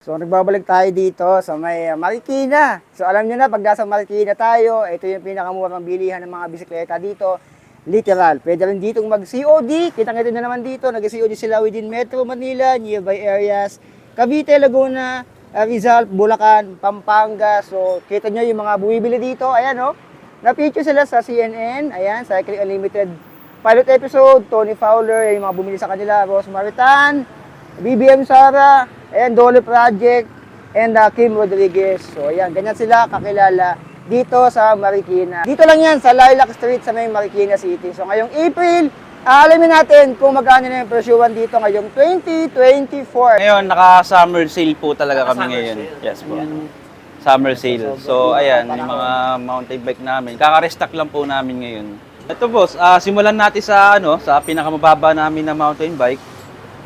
So nagbabalik tayo dito sa may Marikina. So alam niyo na, pag nasa Marikina tayo, ito yung pinakamurang bilihan ng mga bisikleta dito. Literal. Pwede rin ditong mag-COD. Kitang-kita na naman dito. Nag-COD sila within Metro Manila, nearby areas. Cavite, Laguna, Rizal, Bulacan, Pampanga. So kita nyo yung mga bumibili dito. Ayan o. Na-feature sila sa CNN. Ayan, Cycling Unlimited pilot episode. Tony Fowler, yung mga bumili sa kanila. Rose Maritan, BBM Sara, and Dole Project, and Kim Rodriguez. So, ayan, ganyan sila kakilala dito sa Marikina. Dito lang yan, sa Lilac Street sa may Marikina City. So, ngayong April, alamin natin kung magkano na yung presyuhan dito ngayong 2024. Ngayon, naka-summer sale po talaga kami ngayon. Yes po. Summer sale. So, ayan, yung mga mountain bike namin. Kaka-restock lang po namin ngayon. Ito boss, simulan natin sa sa pinakamababa namin na mountain bike.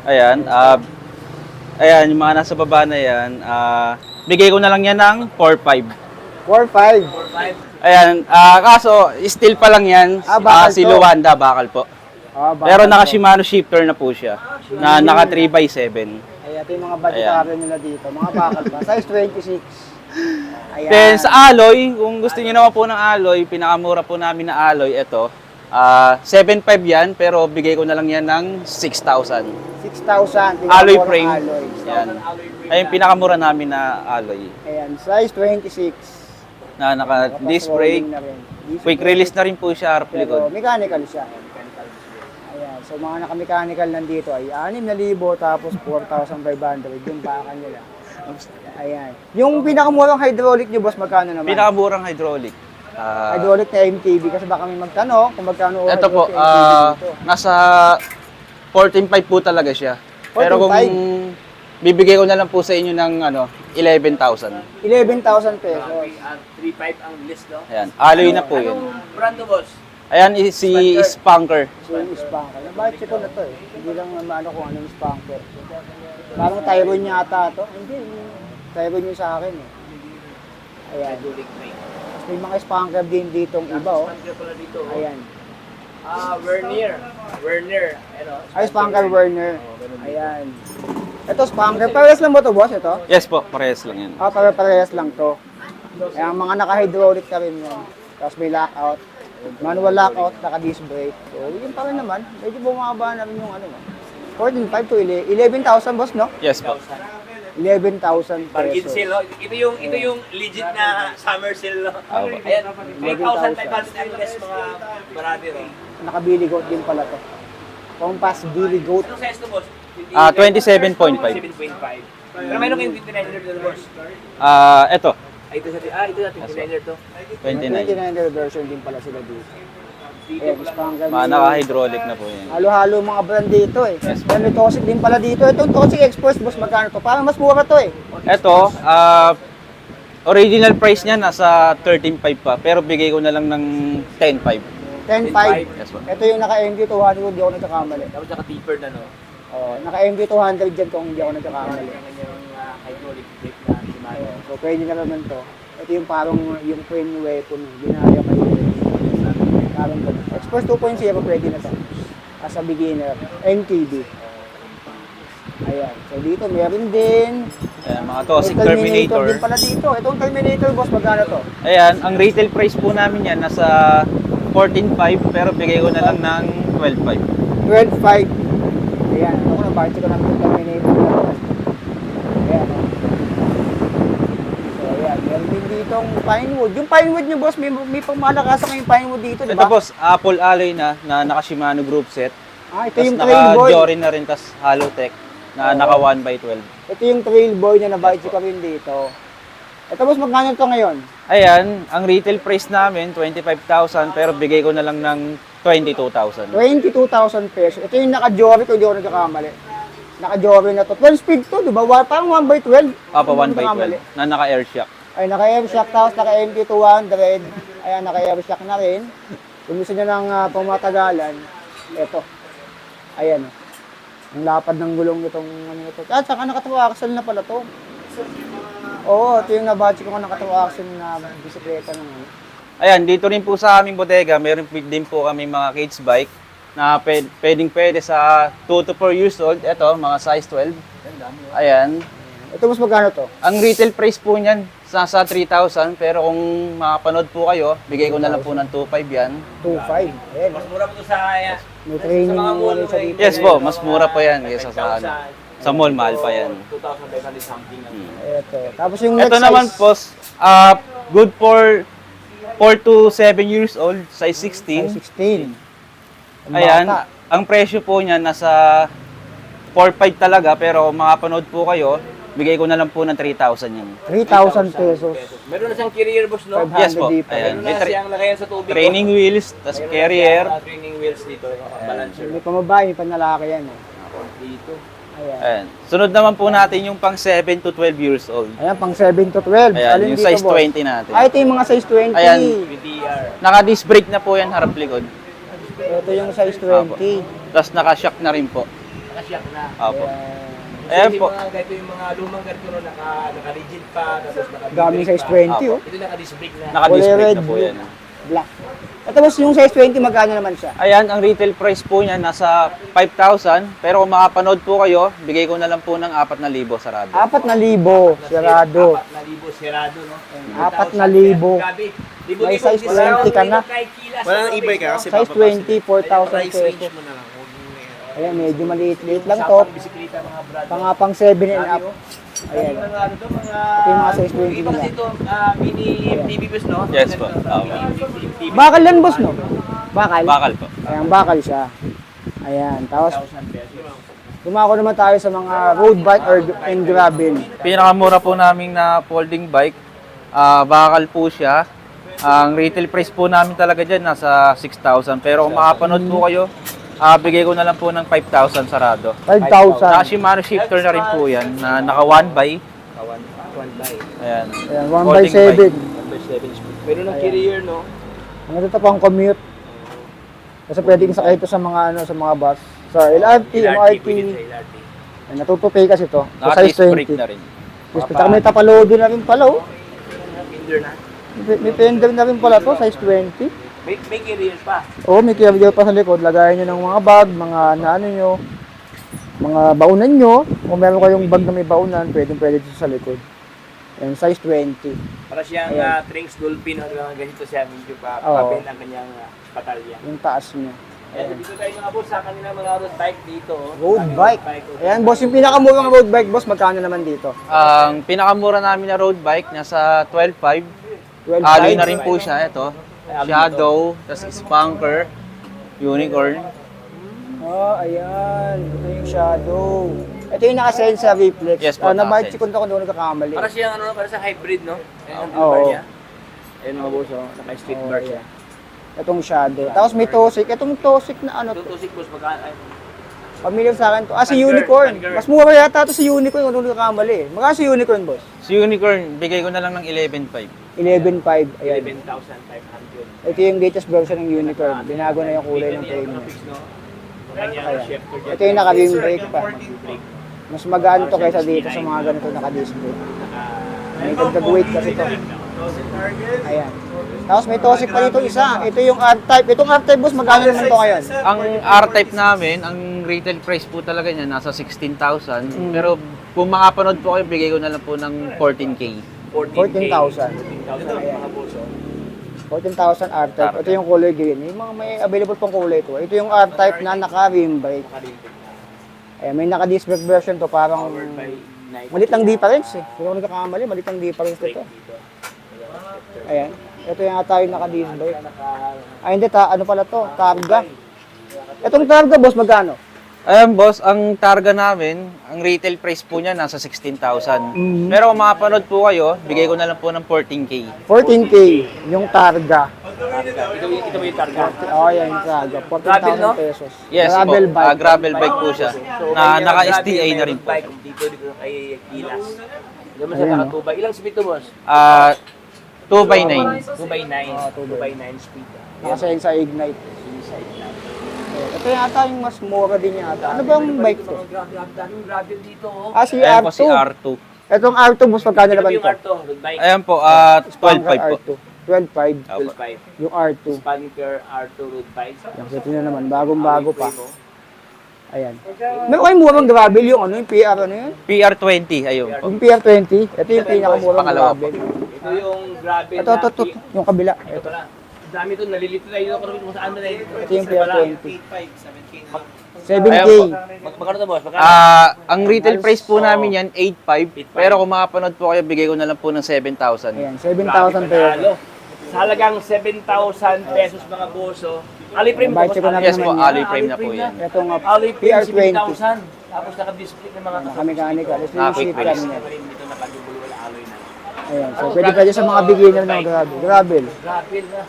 Ayan, ayan, yung mga nasa baba na yan, bigay ko na lang yan ng 4.5. 4.5. Ayan, kaso, steel pa lang yan, bakal si to. Luanda, bakal po. Bakal Pero to. naka Shimano shifter na po siya, na naka 3x7. Ayan, ito yung mga budgetary nila dito. Mga bakal pa. Size 26. Ayan. Then sa alloy, kung gusto niyo naman po ng alloy, pinakamura po namin na alloy, ito. 7.5 yan, pero bigay ko na lang yan ng 6,000. 6,000. Alloy frame. Alloy. Yan. Ay yung pinakamura namin na alloy. Ayan, size 26. Na naka disc brake, Na rin. Disc quick brake. release na rin po siya, harap Pero likod. mechanical siya. Ayan, so mga naka-mechanical nandito ay 6,000 tapos 4,500 yung baka nila. Ayan. Yung pinakamurang hydraulic niyo, boss, magkano naman? Pinakamurang hydraulic. Hydraulic na MTB kasi baka may magtanong kung magkano Ito po, hydraulic na MTB dito. nasa 14.5 po talaga siya. Pero kung 14.5? bibigay ko na lang po sa inyo ng 11,000. 11,000 pesos. 3.5 ang list, no? Ayan, alloy na po yun. Anong brand mo, boss? Ayan, si Spunker. So yung spanker. Nabahit ko na to eh. Hindi lang maano kung anong spanker. Parang Tyrone yata to. Hindi. Tyrone yung sa akin eh. Ayan. Tapos may mga spanker din ditong iba oh. Ayan. Werner. Werner. Ano? Ay, spanker Werner. Ayan. Ito spanker. Parehas lang ba to, boss? Ito? Yes po, parehas lang yan. Parehas lang to. Ayan, mga naka-hydraulic na rin yan. Tapos may lockout. Manual lockout, naka-disc brake. So, yun pa rin naman. Medyo bumaba na rin yung 14.5 to 11,000, boss, no? Yes po. 11,000 Bargain pesos. sale, no? Ito yung legit na summer sale, no? Ayan, 3,500 ang list, mga marami, no? Naka-billy goat din pala to. Compass billy goat. Anong size to, boss? 27.5. 7.5. Pero mayroon kayong 29er to, boss? Ito, Ito sa 29er to. 29. 29 version din pala sila dito. Ayan, spanker. Mga naka-hydraulic na po yan. Halo-halo mga brand dito eh. Then may Toxic din pala dito. Itong Toxic Express, boss, magkano to? Parang mas mura to eh. Ito, original price niya nasa 13.5 pa, pero bigay ko na lang ng 10.5. 10.5. Yes po. Ito yung naka-MG200, hindi ako nagkakamali. Tapos naka-tapered na, no? Oh, naka-MG200 dyan kung hindi ako nagkakamali. Ang kanyang hydraulic brake na Shimano. Ayan, so pwede na naman to. Ito yung parang yung twin weapon, ginaya kayo. Parang to. Express 2.0 pwede na to. As a beginner, MTB. Ayan, so dito meron din. Ayan, mga Toxic May Terminator. din pala dito. Itong Terminator, boss, magkano to? Ayan, ang retail price po namin yan nasa 14.5, pero bigay ko na lang ng 12.5. 12.5. Ayan, ako na bakit ko namin yung Terminator. Ayan, oh. So, ayan, meron din ditong Pinewood. Yung Pinewood nyo, boss, may pangmalakasan kayong Pinewood dito, di Ito ba? boss, Apple alloy na naka Shimano group set. Ito Tapos yung Trailboy. naka Jory na rin, tapos Halotech na naka 1x12. Ito yung Trailboy na nabait ko rin dito. Ito, boss, magkano to ngayon? Ayan, ang retail price namin 25,000, pero bigay ko na lang ng 22,000. 22,000 pesos. Ito yung naka-Jory ko, hindi ako nagkakamali. Naka-Jory na to. 12 speed to, di ba? Parang 1x12. Papa Hindi 1x12 nagkakamali. na naka air shock. Ay, naka-M-Shock, tapos naka-MT200. Ayan, naka-M-Shock na rin. Kung gusto nyo ng pamatagalan, ito. Ayan. Ang lapad ng gulong nitong ano ito. At saka nakatawa axle na pala to. Oo, ito yung nabadge ko nakatawa axle na bisikleta ng ano. Ayan, dito rin po sa aming bodega, meron din po kami mga cage bike na pwede sa 2 to 4 years old. Ito, mga size 12. Ayan. Ito mas magkano to? Ang retail price po niyan, nasa 3,000. Pero kung makapanood po kayo, bigay ko na lang po ng 2,500 yan. 2.5. Ayan. Mas mura po ito sa May training mga mo mall rin sa dito. Yes po, mas mura pa yan kaysa sa ano. Sa mall, mahal pa yan. 2,500 something. Ito. Tapos yung next Ito naman size, po, good for 4 to 7 years old, size 16. 16. Ang Ayan, bata. ang presyo po niya nasa 4,500 talaga, pero kung makapanood po kayo, bigay ko na lang po ng 3,000 yan. 3,000 pesos. Meron na siyang carrier boss, no? 500 Yes po, dito. ayan. Meron na siyang lagayan sa tubig. Training wheels, tas carrier. Training wheels dito, balancer. May pamabae, may panlalaki yan. Eh. Dito. Ayan. Ayan. Sunod naman po natin yung pang 7 to 12 years old. Ayan, pang 7 to 12. Ayan, Alin yung dito, size boss? 20 natin. Ah, ito yung mga size 20. Ayan. VTR. Naka-disc brake na po yan, harap likod. Ito yung size 20. Tapos naka-shock na rin po. Nakasyak na. Opo. Ayan. Ayan Kasi po. ito yung mga lumang ganito no, naka-rigid pa, tapos Daming size 20, oh. Ito naka-disc brake na. Naka-disc Kulay brake red, na po blue. yan. Black. Ito boss, yung size 20, magkano naman siya? Ayan, ang retail price po niya nasa 5,000. Pero kung makapanood po kayo, bigay ko na lang po ng 4,000 sarado. 4,000, sirado. 4,000 sirado, no? 4,000. Grabe. May size 20 ka na. Walang e-bike ka kasi Size 20, 4,000 pesos. mo na lang. Ayan, medyo maliit-liit lang to. Bisikleta mga brad. Pang 7 and up. Ayan. Mga ano to, mga... Ito yung mga size 20 Iba kasi nila. ito, mini MTB bus, no? Yes po. Mini Bakal yan boss, no? Bakal? Bakal po. Ayan, bakal siya. Ayan, tapos 1,000 pesos. dumako naman tayo sa mga road bike or and gravel. Pinakamura po namin na folding bike. Bakal po siya. Ang retail price po namin talaga dyan nasa 6,000. Pero kung makapanood po kayo, bigay ko na lang po ng 5,000 sarado. 5,000. Saka Shimano shifter na rin po yan na naka 1x. One by. Ayan. Ayan, 1 by Folding 7. 1 by 7 speed. Meron ng carrier, no? Ang ito pang commute. Kasi pwedeng sakay ito sa mga ano sa mga bus. Sa LRT, MRT. pwede sa LRT. Ayan, natutupay kasi ito. Sa Naka size disc brake 20. na rin. Tapos saka may tapalodo na rin pala oh. Finder na. May fender na rin pala to, size 20. May carrier pa. Oo, may carrier pa sa likod. Lagayan nyo ng mga bag, mga ano nyo, mga baunan nyo. Kung meron kayong bag na may baunan, pwede dito sa likod. Ayan, size 20. Para siyang Ayan. Trinks Dolphin, o ganito siya, medyo pa Oo. papel ang kanyang patalya. Yung taas nyo. Ayan, dito tayo mga boss sa kanilang mga road bike dito. oh. Road Daming bike. oh. Ayan, boss, yung pinakamurang road bike, boss, magkano naman dito? Ang pinakamura namin na road bike nasa 12,500. 12 Alloy na rin po siya. Ito. Shadow, tas Spunker, Unicorn. Oh, ayan. Ito yung shadow. Ito yung naka-sensor reflex. Yes po, Nabahit si naka-sensor. Kunto kung doon nagkakamali. Para siyang ano, para sa hybrid, no? Ayan ang Oo. bar niya. Ayan mga boss, oh. Naka-street Oh, bar ayan. siya. Itong shadow. Tapos may tosik. Itong tosik na ano to. Tutusik boss, magkaan. Familiar sa akin to. Ah, si Fangirl, Unicorn. Fangirl. Mas mura yata to si Unicorn kung doon nagkakamali. Magkano si Unicorn, boss? Si Unicorn, bigay ko na lang ng 11,500. 11.5. Ayan. 11,500. Ito yung latest version ng Unicorn. Binago na yung kulay ng frame niya. Kanyang shifter dyan. Ito yung naka-rim brake pa. Mas magaan to kaysa dito sa mga ganito naka-disc brake. May dagdag weight kasi to. Ayan. Tapos may tosik pa dito isa. Ito yung R-Type. Itong R-Type, boss, magkano naman to ngayon? Ang R-Type namin, ang retail price po talaga niya nasa 16,000. Pero kung makapanood po kayo, bigay ko na lang po ng 14K. 14,000. 14,000 mga boss, oh. 14,000 R-Type. Ito yung color green. Yung mga may available pang kulay ito. Ito yung R-Type na naka-rim brake. Eh, may naka-disc brake version to. Parang Powered by Nike. malit lang difference eh. Kung ako nagkakamali, malit lang difference ito. Ayan. Ito yung ata yung naka-disc brake. Ay, hindi. Ano pala to? Targa. Itong targa, boss, magkano? Ayan boss, ang targa namin, ang retail price po niya nasa 16,000. Mhm. Pero kung makapanood po kayo, bigay ko na lang po ng 14K. 14K yung targa. Ito ba yung targa? Oo, yan yung targa. Gravel, no? 14,000 pesos. Yes Gravel po, bike. gravel bike po siya. Na may, naka-STA grabe, na rin may po. bike dito kay Gilas. Diyan mo siya Ayun, nakatubay. Ilang speed to, boss? 2x9. 2x9. Oh, 2x9 speed. Nakasayin sa Ignite. Ito yata yung mas mura din yata. Ano bang bike to? Daming gravel dito, oh. Ah, si Ayan po R2. si R2. Itong R2, boss, magkano Ito naman yung to? R2, road bike. Ayan po, Spanker 12.5 po. R2. 12.5 Opo. 12.5. 5 yung R2. Spanker R2 road bike. Yung ito na naman, bagong-bago pa. Ayan. Meron kayong murang gravel yung ano, yung PR ano yun? PR20, ayun po. Yung PR20. Ito yung pinakamurang Pangalawa po. gravel. Ito yung grabe Ito. Yung kabila. Ito pala. Ang dami ito, nalilito na yun. Kung saan na yun. Ito yung PR20. 7K. Magkano to, boss? Magkano? Ang retail price po namin yan, 8.5. Pero kung makapanood po kayo, bigay ko na lang po ng 7,000. Ayan, 7,000 pesos. Sa halagang 7,000 pesos mga boso. Alloy frame Bike check ko na Yes naman po, yan. alloy frame na po yan. Ito nga, Alloy frame PR20. 7,000. Tapos naka-display ng mga Naka-mechanical. Ito yung Quick seat release. cam niya. Dito nakagubulol wala alloy na. Ayan, so pwede sa mga beginner ng gravel. Gravel. Gravel na.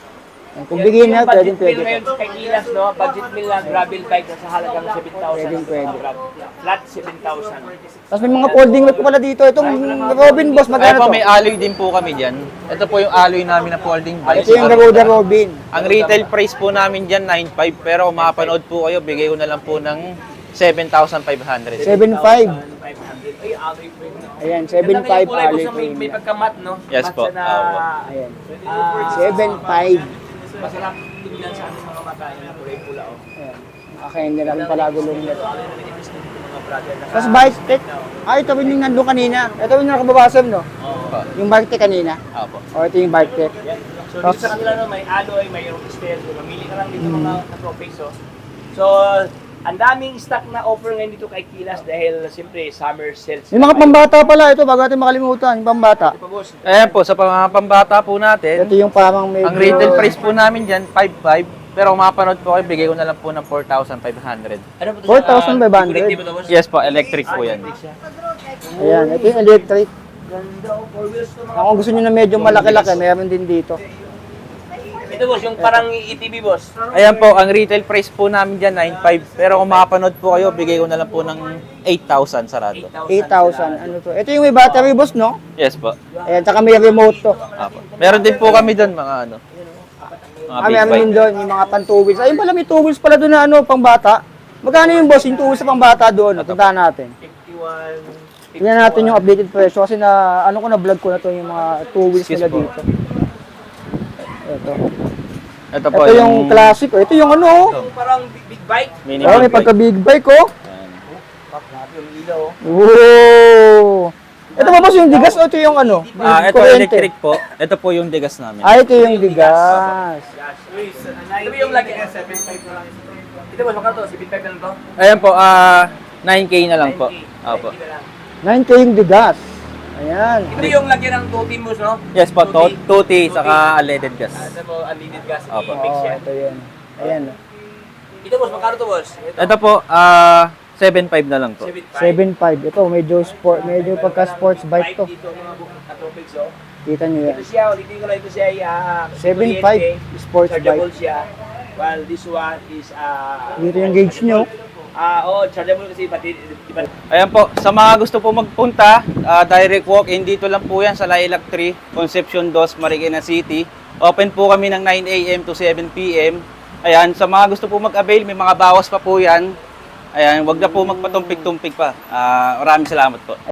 Kung beginner, Yung pwede budget meal ngayon kay Ilas, no? Budget meal na gravel bike na sa halagang 7,000. Pwede. Flat 7,000. Tapos may mga folding rod po pala dito. Itong Robin Boss, Kaya magkano po, to? may alloy din po kami dyan. Ito po yung alloy namin na folding bike. Ito yung Garuda Robin. Ang retail price po namin dyan, 9.5. Pero kung makapanood po kayo, bigay ko na lang po ng 7,500. 7.5. 500. Ay, alloy frame na. Ayan, Ganda nga 7.5 yung kulay, alloy boss, frame. may pagkamat, no? Yes Mat po. siya na, Ayan. ah, 7.5. Masarap tingnan sa aming mga mata na kulay pula, oh. Ayan. Nakain nila rin pala gulong nito. Naninimis din yung mga brother. Tapos bike tech. Ito rin yung nandun kanina. Ito rin yung nakababasam, no? Opo. Yung bike tech kanina. Opo. O, ito yung bike tech. So dito sa kanila, no, may alloy, mayroong steel. So, mamili ka lang dito mga ka-tropics, oh. So, ang daming stock na offer ngayon dito kay Kilas dahil siyempre summer sales. Yung mga pambata pala, ito bago natin makalimutan, yung pambata. Ito pa, boss. Ayan po, sa mga pambata po natin, Ito yung parang medyo... ang retail price po namin dyan, 5.5. Pero kung makapanood po kayo, bigay ko na lang po ng 4,500. Ano po ito? 4,500. Di ba ito, boss? Yes po, electric po yan. Ayan, ito yung electric. Ganda, oh, four wheels to mga. Kung gusto nyo na medyo malaki-laki, meron din dito. Ito, boss, yung parang ETV, boss. Ayan po, ang retail price po namin dyan, 9.5. Pero kung makapanood po kayo, bigay ko na lang po ng 8,000 sarado. 8,000. Ano to? Ito yung may battery, boss, no? Yes po. Ayan, tsaka may remote to. Apo. Meron din po kami doon, mga ano, mga big Meron din bike. doon, yung mga pan-two wheels. Ayun pala, may two wheels pala doon na ano, pang bata. Magkano yung boss, yung two wheels sa pang bata doon? Puntahan natin. 51. Tingnan natin yung updated presyo kasi na, ano ko na vlog ko na to yung mga two wheels Excuse nila po. dito. Ito. Ito po, Ito yung classic. Ito yung ano, oh. Yung parang big bike. mini Oh, may big bike. pagka big bike, oh. Ayan. Grabe yung ilaw, oh. Wow! Ito ba boss yung digas o ito yung ano? Ito Kuryente? electric po. Ito po yung digas namin. Ah, ito yung digas. Ito ba yung lagi? 7.5 na lang. Ito, boss, magkano to? 7.5 na lang to? Ayan po, 9K na lang po. Opo. 9K yung digas. Ayan. Ito yung lagyan ng tuti mo, no? Yes po, tuti, saka unleaded gas. Ano mo, unleaded gas. Opo. I-mix Oo, yan. ito yun. Ayan. Ito, boss, magkano to, boss? Ito po, 7.5 na lang po. 7.5. 7.5. Ito, medyo pagka-sports bike to. Dito mga ka-tropics, oh. Kita nyo yan. Ito siya, ulitin ko lang, ito siya ay 7.5 sports chargeable bike. siya. While this one is Dito yung gauge nyo. chargeable kasi pati iba. Ayan po, sa mga gusto po magpunta, direct walk-in dito lang po yan sa Lilac 3, Concepcion 2, Marikina City. Open po kami ng 9 a.m. to 7 p.m. Ayan, sa mga gusto po mag-avail, may mga bawas pa po yan. Ayan, wag na po magpatumpik-tumpik pa. Maraming salamat po.